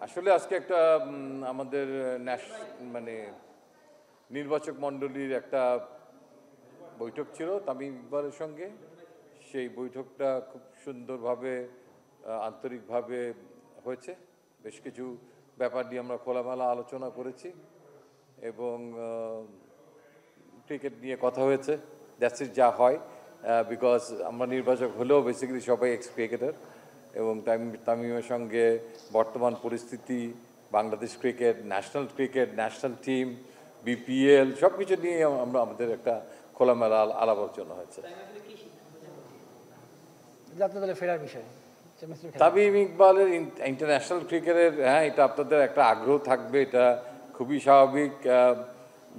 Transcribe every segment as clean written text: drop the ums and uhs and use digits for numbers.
আসলে আজকে একটা আমাদের মানে নির্বাচক মণ্ডলীর একটা বৈঠক ছিল তামিম ইকবালের সঙ্গে। সেই বৈঠকটা খুব সুন্দরভাবে আন্তরিকভাবে হয়েছে। বেশ কিছু ব্যাপার নিয়ে আমরা খোলামেলা আলোচনা করেছি এবং ক্রিকেট নিয়ে কথা হয়েছে। দ্যাটস ইট, যা হয়, বিকজ আমরা নির্বাচক হলেও বেসিক্যালি সবাই এক্স ক্রিকেটার এবং তামিমের সঙ্গে বর্তমান পরিস্থিতি, Bangladesh cricket, national team, BPL সব কিছু নিয়ে আমরা আমাদের একটা খোলামেলা আলাপ আলোচনা হয়েছে। জাতীয় দলে ফেরার বিষয়, তামিম ইকবালের ইন্টারন্যাশনাল ক্রিকেটের, হ্যাঁ, এটা আপনাদের একটা আগ্রহ থাকবে, এটা খুবই স্বাভাবিক।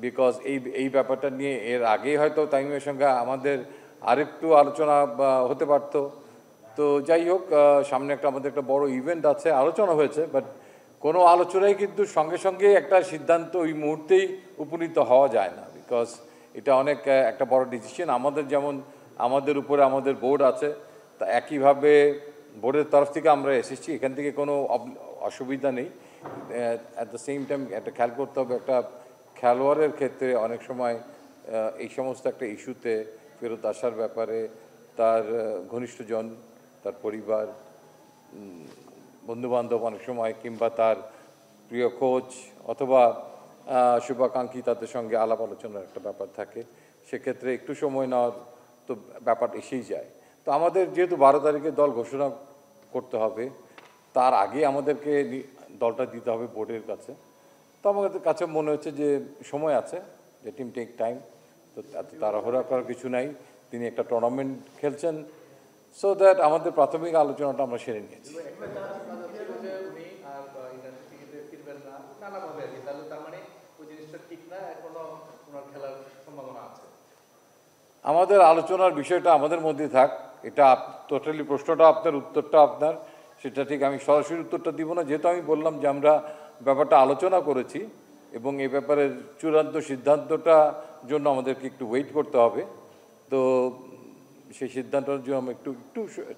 বিকজ এই ব্যাপারটা নিয়ে এর আগেই হয়তো তামিমের সঙ্গে আমাদের আরেকটু আলোচনা হতে পারতো। তো যাই হোক, সামনে আমাদের একটা বড় ইভেন্ট আছে, আলোচনা হয়েছে, বাট কোনো আলোচনায় কিন্তু সঙ্গে সঙ্গে একটা সিদ্ধান্ত ওই মুহূর্তেই উপনীত হওয়া যায় না, বিকজ এটা অনেক একটা বড় ডিসিশন। যেমন আমাদের উপরে আমাদের বোর্ড আছে, তা একইভাবে বোর্ডের তরফ থেকে আমরা এসেছি, এখান থেকে কোনো অসুবিধা নেই। অ্যাট দ্য সেম টাইম একটা খেয়াল করতে হবে, একটা খেলোয়াড়ের ক্ষেত্রে অনেক সময় এই সমস্ত একটা ইস্যুতে ফেরত আসার ব্যাপারে তার ঘনিষ্ঠজন, তার পরিবার, বন্ধুবান্ধব অনেক সময়, কিংবা তার প্রিয় কোচ অথবা শুভাকাঙ্ক্ষী, তাদের সঙ্গে আলাপ আলোচনার একটা ব্যাপার থাকে। সেক্ষেত্রে একটু সময় নেওয়ার তো ব্যাপার এসেই যায়। তো আমাদের যেহেতু 12 তারিখে দল ঘোষণা করতে হবে, তার আগে আমাদেরকে দলটা দিতে হবে বোর্ডের কাছে। তো আমাদের কাছে মনে হচ্ছে যে সময় আছে, যে টিম টেক টাইম, তো এত তাড়াহুড়া করার কিছু নাই। তিনি একটা টুর্নামেন্ট খেলছেন, সো দ্যাট আমাদের প্রাথমিক আলোচনাটা আমরা সেরে নিয়েছি। আমাদের আলোচনার বিষয়টা আমাদের মধ্যে থাক, এটা টোটালি প্রশ্নটা আপনার, উত্তরটা আপনার, সেটা ঠিক আমি সরাসরি উত্তরটা দিব না, যেহেতু আমি বললাম যে আমরা ব্যাপারটা আলোচনা করেছি এবং এই ব্যাপারে চূড়ান্ত সিদ্ধান্তটা জন্য আমাদেরকে একটু ওয়েট করতে হবে। তো সেই সিদ্ধান্তের জন্য আমরা একটু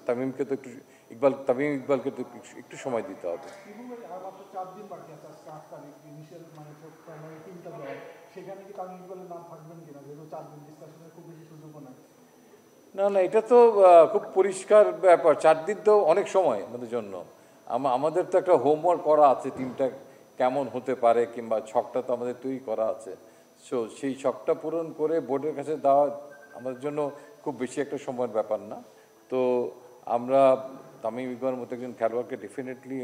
তামিমকে তো তামিম ইকবালকে তো একটু সময় দিতে হবে। না না, এটা তো খুব পরিষ্কার ব্যাপার। 4 দিন তো অনেক সময় আমাদের জন্য। আমাদের তো একটা হোমওয়ার্ক করা আছে, টিমটা কেমন হতে পারে, কিংবা ছকটা তো আমাদের তৈরি করা আছে। সো সেই ছকটা পূরণ করে বোর্ডের কাছে দেওয়া আমাদের জন্য খুব বেশি একটা সময়ের ব্যাপার না। তো আমরা তামিম ইকবালের মতো একজন খেলোয়াড়কে ডেফিনেটলি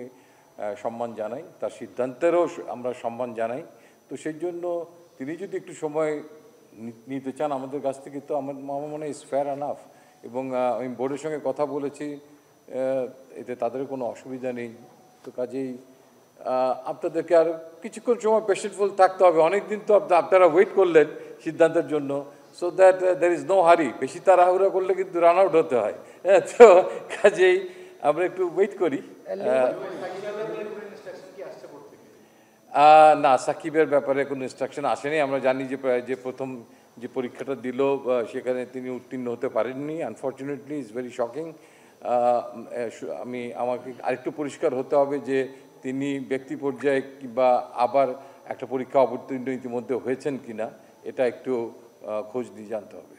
সম্মান জানাই, তার সিদ্ধান্তেরও আমরা সম্মান জানাই। তো সেই জন্য তিনি যদি একটু সময় নিতে চান আমাদের কাছ থেকে, তো আমার মনে হয় ইজ ফেয়ার এনাফ। এবং আমি বোর্ডের সঙ্গে কথা বলেছি, এতে তাদের কোনো অসুবিধা নেই। তো কাজেই আপনাদেরকে আর কিছুক্ষণ সময় পেশেন্টফুল থাকতে হবে। অনেক দিন তো আপনারা ওয়েট করলেন সিদ্ধান্তের জন্য, so that there is no hurry. বেশি তাড়াহুড়া করলে কিন্তু রান আউট হতে হয়। তো কাজেই আমরা একটু ওয়েট করি। না, সাকিবের ব্যাপারে কোনো ইনস্ট্রাকশন আসেনি। আমরা জানি যে প্রথম যে পরীক্ষাটা দিল সেখানে তিনি উত্তীর্ণ হতে পারেননি, আনফর্চুনেটলি। Is very shocking. আমাকে আরেকটু পরিষ্কার হতে হবে যে তিনি ব্যক্তি পর্যায়ে কিংবা আবার একটা পরীক্ষা অবতীর্ণ ইতিমধ্যে হয়েছেন কিনা, এটা একটু খোঁজ নিয়ে জানতে হবে।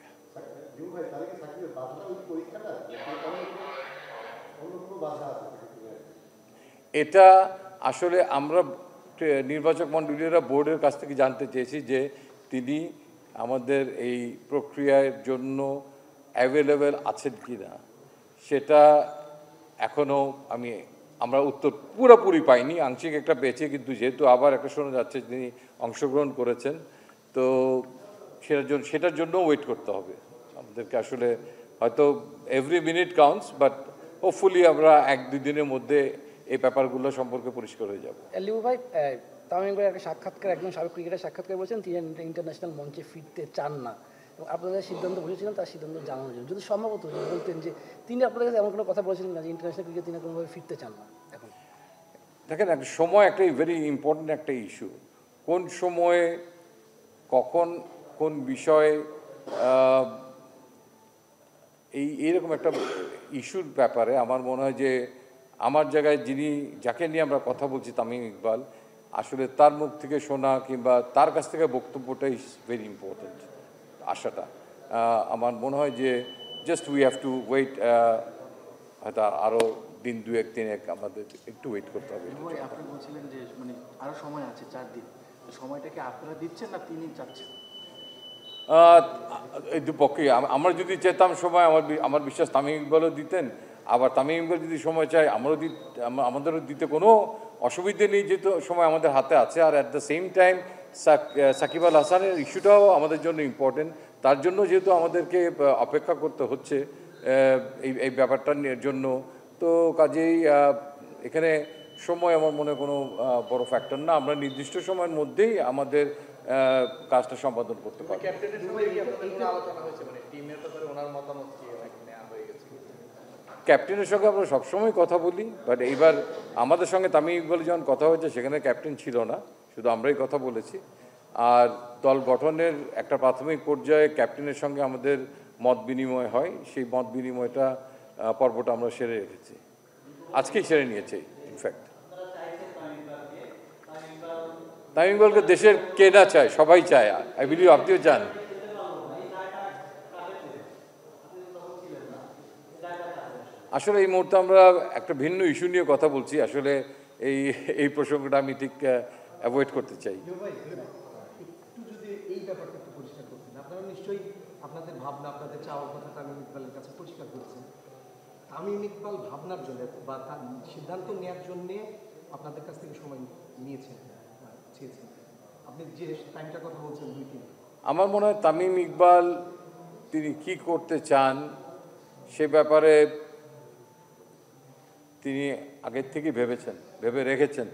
এটা আসলে আমরা নির্বাচক মণ্ডলীরা বোর্ডের কাছ থেকে জানতে চেয়েছি যে তিনি আমাদের এই প্রক্রিয়ার জন্য অ্যাভেলেবেল আছেন কি না। সেটা এখনও আমরা উত্তর পুরোপুরি পাইনি, আংশিক একটা পেয়েছি। কিন্তু যেহেতু আবার একটা শোনা যাচ্ছে তিনি অংশগ্রহণ করেছেন, তো সেটার জন্য ওয়েট করতে হবে আমাদেরকে। আসলে হয়তো every minute counts, but hopefully আমরা 1-2 দিনের মধ্যে এই ব্যাপারগুলো সম্পর্কে পরিষ্কার হয়ে যাবে। লিউ ভাই, তামিম ইকবালের একটা সাক্ষাৎকার, একজন সাবেক ক্রিকেটার সাক্ষাৎকার বলছেন তিনি ইন্টারন্যাশনাল মঞ্চে ফিরতে চান না, এবং আপনাদের সিদ্ধান্ত বসেছিলেন তার সিদ্ধান্ত জানানোর জন্য। যদি সম্ভবত বলতেন যে তিনি আপনাদের কাছে এমন কোনো কথা বলেছিলেন না যে ইন্টারন্যাশনাল ক্রিকেট তিনি কোনোভাবে ফিরতে চান না এখন? দেখেন, একটা সময় একটা ভেরি ইম্পর্ট্যান্ট একটা ইস্যু। কোন সময়ে কখন কোন বিষয়ে এইরকম একটা ইস্যুর ব্যাপারে আমার মনে হয় যে আমার জায়গায় যাকে নিয়ে আমরা কথা বলছি তামিম ইকবাল, আসলে তার মুখ থেকে শোনা কিংবা তার কাছ থেকে বক্তব্যটা ইজ ভেরি ইম্পর্টেন্ট। আশাটা আমার মনে হয় যে just we have to wait, হয়তো আরও দিন দুয়েক তিনেক আমাদের একটু ওয়েট করতে হবে। আপনি বলছিলেন যে মানে আরো সময় আছে 4 দিন, তো সময়টাকে আপনারা দিচ্ছেন না তিনি চাচ্ছেন? এই দুপক্ষে আমরা যদি চেতাম সময়, আমার বিশ্বাস তামিম ইকবালও দিতেন, আবার তামিম ইকবাল যদি সময় চাই আমাদেরও দিতে কোনো অসুবিধে নেই, যেহেতু সময় আমাদের হাতে আছে। আর at the same time Shakib Al হাসানের ইস্যুটাও আমাদের জন্য ইম্পর্টেন্ট, তার জন্য যেহেতু আমাদেরকে অপেক্ষা করতে হচ্ছে এই ব্যাপারটা জন্য, তো কাজেই এখানে সময় আমার মনে কোনো বড় ফ্যাক্টর না। আমরা নির্দিষ্ট সময়ের মধ্যেই আমাদের কাজটা সম্পাদন করতে পারবো। ক্যাপ্টেনের সঙ্গে কি আপনাদের কোনো আলোচনা হয়েছে, মানে টিমের ব্যাপারে ওনার মতামত কি নেওয়া হয়ে গেছে? ক্যাপ্টেনের সঙ্গে আমরা সবসময় কথা বলি, বাট এইবার আমাদের সঙ্গে তামিম ইকবাল যখন কথা হয়েছে সেখানে ক্যাপ্টেন ছিল না, শুধু আমরাই কথা বলেছি। আর দল গঠনের একটা প্রাথমিক পর্যায়ে ক্যাপ্টেনের সঙ্গে আমাদের মত বিনিময় হয়, সেই মত বিনিময়টা পর্বটা আমরা সেরে রেখেছি, আজকেই সেরে নিয়েছি ইনফ্যাক্ট। তামিম ইকবালকে দেশের কে না চায়, সবাই চায়, আই বিলিভ আপনিও চান। আসলে এই মুহূর্তে আমরা একটা ভিন্ন ইস্যু নিয়ে কথা বলছি, আসলে এই প্রসঙ্গটা আমি ঠিক অ্যাভয়েড করতে চাই। একটু যদি এই ব্যাপারটা একটু পরিষ্কার করতেন, আপনারা নিশ্চয়ই আপনাদের ভাবনা, আপনাদের চাওয়ার কথা তামিম ইকবালের কাছে পরিষ্কার করছেন। তামিম ইকবাল ভাবনার জন্য বা তার সিদ্ধান্ত নেওয়ার জন্যে আপনাদের কাছ থেকে সময় নিয়েছেন, চেয়েছেন। আপনি যে টাইমটার কথা বলছেন 2-3, আমার মনে হয় তামিম ইকবাল তিনি কি করতে চান সে ব্যাপারে তিনি আগের থেকেই ভেবে রেখেছেন।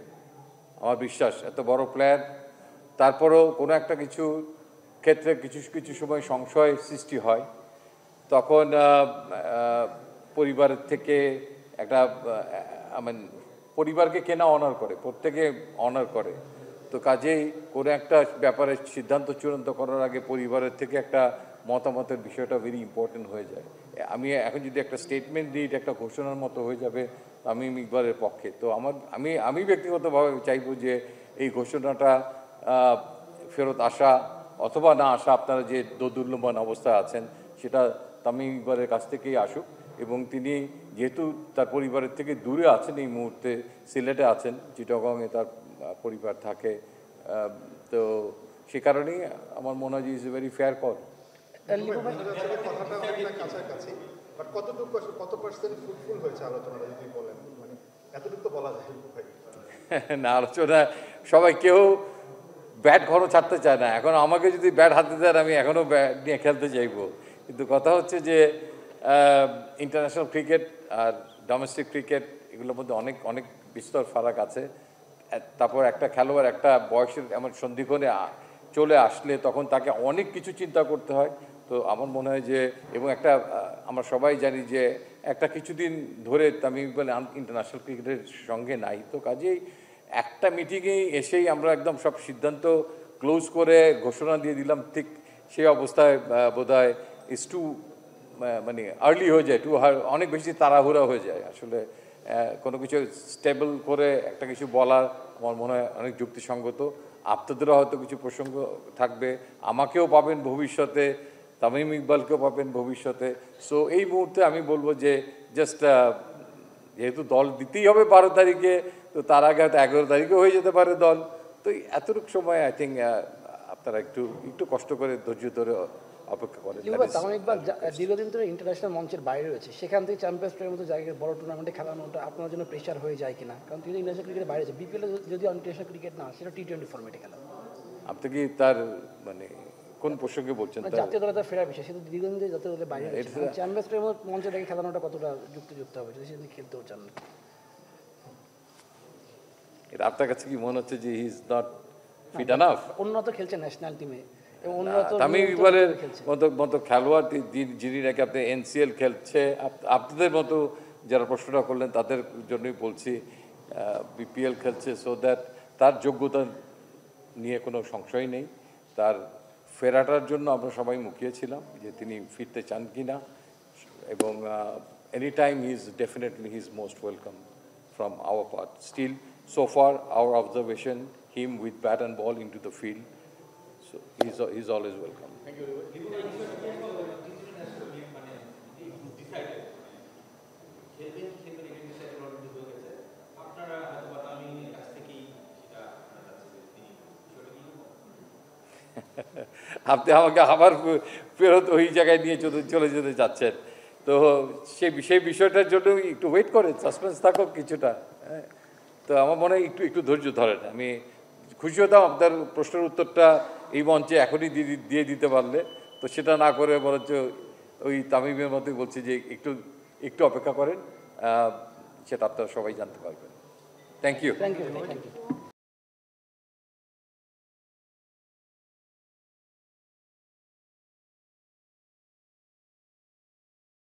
আমার বিশ্বাস এত বড় প্লেয়ার, তারপরেও কোনো একটা কিছু ক্ষেত্রে কিছু সময় সংশয় সৃষ্টি হয়, তখন পরিবারের থেকে একটা পরিবারকে কেনা অনার করে, প্রত্যেকে অনার করে, তো কাজেই কোনো একটা ব্যাপারে সিদ্ধান্ত চূড়ান্ত করার আগে পরিবারের থেকে একটা মতামতের বিষয়টা ভেরি ইম্পর্টেন্ট হয়ে যায়। আমি এখন যদি একটা স্টেটমেন্ট দিই, এটা একটা ঘোষণার মতো হয়ে যাবে তামিম ইকবালের পক্ষে। তো আমি ব্যক্তিগতভাবে চাইবো যে এই ঘোষণাটা ফেরত আসা অথবা না আসা, আপনারা যে দোদুল্যমান অবস্থায় আছেন সেটা তামিম ইকবালের কাছ থেকেই আসুক। এবং তিনি যেহেতু তার পরিবারের থেকে দূরে আছেন, এই মুহূর্তে সিলেটে আছেন, চিটাগংয়ে তার পরিবার থাকে, তো সে কারণেই আমার মনে হয় যে is a very fair call. কথাটা অনেকটা কাছাকাছি, বাট কতটুকু আসলে কত পার্সেন্ট ফ্রুটফুল হয়েছে আলোচনাটা যদি বলেন, মানে এতটুকু তো বলা যায় ভাই। না, আলোচনা সবাই কেউ ব্যাট ঘনও ছাড়তে চায় না। এখন আমাকে যদি ব্যাট হাতে দেন আমি এখনও ব্যাট নিয়ে খেলতে চাইবো, কিন্তু কথা হচ্ছে যে ইন্টারন্যাশনাল ক্রিকেট আর ডোমেস্টিক ক্রিকেট এগুলোর মধ্যে অনেক অনেক বিস্তর ফারাক আছে। তারপর একটা খেলোয়াড় একটা বয়সের এমন সন্ধিক্ষণে চলে আসলে তখন তাকে অনেক কিছু চিন্তা করতে হয়। তো আমার মনে হয় যে, এবং একটা আমরা সবাই জানি যে একটা কিছুদিন ধরে তামিম ইকবাল ইন্টারন্যাশনাল ক্রিকেটের সঙ্গে নাই, তো কাজেই একটা মিটিংয়েই এসেই আমরা একদম সব সিদ্ধান্ত ক্লোজ করে ঘোষণা দিয়ে দিলাম, ঠিক সেই অবস্থায় বোধহয় ইস টু মানে আর্লি হয়ে যায়, অনেক বেশি তাড়াহুড়া হয়ে যায়। আসলে কোনো কিছু স্টেবল করে একটা কিছু বলার আমার মনে হয় অনেক যুক্তিসঙ্গত। আপনাদেরও হয়তো কিছু প্রসঙ্গ থাকবে, আমাকেও পাবেন ভবিষ্যতে, তামিম ইকবালকেও পাবেন ভবিষ্যতে। সো এই মুহূর্তে আমি বলবো যে জাস্ট যেহেতু দল দিতেই হবে 12 তারিখে, তো তার আগে হয়তো 11 তারিখে হয়ে যেতে পারে দল, তো এতটুকু সময় আই থিঙ্ক আপনারা একটু কষ্ট করে ধৈর্য ধরে অপেক্ষা করেন। তামিম ইকবাল দীর্ঘদিন ধরে ইন্টারন্যাশনাল মঞ্চের বাইরে রয়েছে, সেখান থেকে চ্যাম্পিয়ন্স ট্রফির মতো জায়গায় বড় টুর্নামেন্টে খেলানোটা আপনার জন্য প্রেশার হয়ে যায় কিনা? কারণ তিনি ইন্টারন্যাশনাল ক্রিকেটের বাইরে আছে, বিপিএল যদি ইন্টারন্যাশনাল ক্রিকেট না, সেটা T20 ফর্মেটে খেলা। আপনি কি তার মানে কোন প্রসঙ্গে বলছেন? জাতীয় দলে তার ফেরার বিষয়, সেটা দীর্ঘদিন ধরে জাতীয় দলের বাইরে রয়েছে, চ্যাম্পিয়ন্স ট্রফির মঞ্চে দেখে খেলানোটা কতটা যুক্ত হবে যদি সেদিন খেলতেও চান? এটা আপনার কাছে কি মনে হচ্ছে যে he is not fit enough? উন্নত খেলছে ন্যাশনাল টিমে, তামিম ইকবালের মতো খেলোয়াড় যিনি নাকি আপনি NCL খেলছে, আপনাদের মতো যারা প্রশ্নটা করলেন তাদের জন্যই বলছি, BPL খেলছে, সো দ্যাট তার যোগ্যতা নিয়ে কোনো সংশয় নেই। তার ফেরাটার জন্য আমরা সবাই মুখিয়েছিলাম যে তিনি ফিরতে চান কি না, এবং any time he is definitely he is most welcome from our part. Still, so far, our observation, him with bat and ball into the field, so he's always welcome. আপনি আমাকে আবার ফেরত ওই জায়গায় নিয়ে চলে যেতে চাচ্ছেন, তো সেই বিষয়টার জন্য একটু ওয়েট করেন, সাসপেন্স থাকুক কিছুটা, হ্যাঁ। তো আমার মনে হয় একটু ধৈর্য ধরেন। আমি খুশি হতাম আপনার প্রশ্নের উত্তরটা এই মঞ্চে এখনই দিয়ে দিতে পারলে, তো সেটা না করে বরঞ্চ ওই তামিমের মতোই বলছি যে একটু অপেক্ষা করেন, সেটা আপনারা সবাই জানতে পারবেন। Thank you. Thank you.